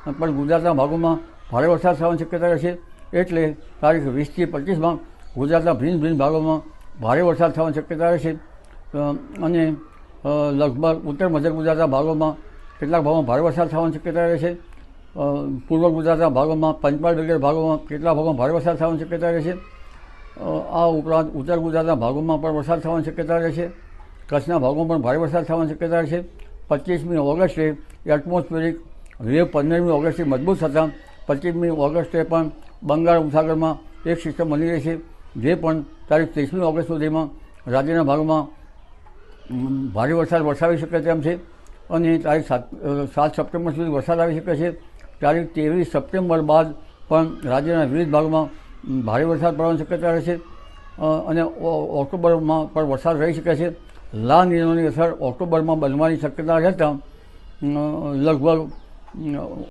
પણ ગુજરાતના ભાગોમાં ભારે વરસાદ થવાની શક્યતા રહેશે. એટલે તારીખ 20 થી 25 ગુજરાતના ભિન્ન ભિન્ન ભાગોમાં ભારે વરસાદ થવાની શક્યતા રહેશે. અને લગભગ ઉત્તર મધ્ય ગુજરાતના ભાગોમાં કેટલાક ભાગોમાં ભારે વરસાદ થવાની શક્યતા રહેશે. પૂર્વ ગુજરાતના ભાગોમાં, પંચમહાલ વગેરે ભાગોમાં કેટલાક ભાગોમાં ભારે વરસાદ થવાની શક્યતા રહેશે. આ ઉપરાંત ઉત્તર ગુજરાતના ભાગોમાં પણ વરસાદ થવાની શક્યતા રહેશે. કચ્છના ભાગોમાં પણ ભારે વરસાદ થવાની શક્યતા રહેશે. 25મી ઓગસ્ટે એટમોસ્ફેરિક વેવ 15મી ઓગસ્ટથી મજબૂત થતાં 25મી ઓગસ્ટે પણ બંગાળ ઉપસાગરમાં એક સિસ્ટમ બની રહેશે, જે પણ તારીખ 30મી ઓગસ્ટ સુધીમાં રાજ્યના ભાગોમાં ભારે વરસાદ વરસાવી શકે તેમ છે. અને તારીખ 7 સપ્ટેમ્બર સુધી વરસાદ આવી શકે છે. તારીખ 23 સપ્ટેમ્બર બાદ પણ રાજ્યના વિવિધ ભાગોમાં ભારે વરસાદ પડવાની શક્યતા રહેશે. અને ઓક્ટોબરમાં પણ વરસાદ રહી શકે છે. લા નીનોની અસર ઓક્ટોબરમાં બનવાની શક્યતા રહેતા લગભગ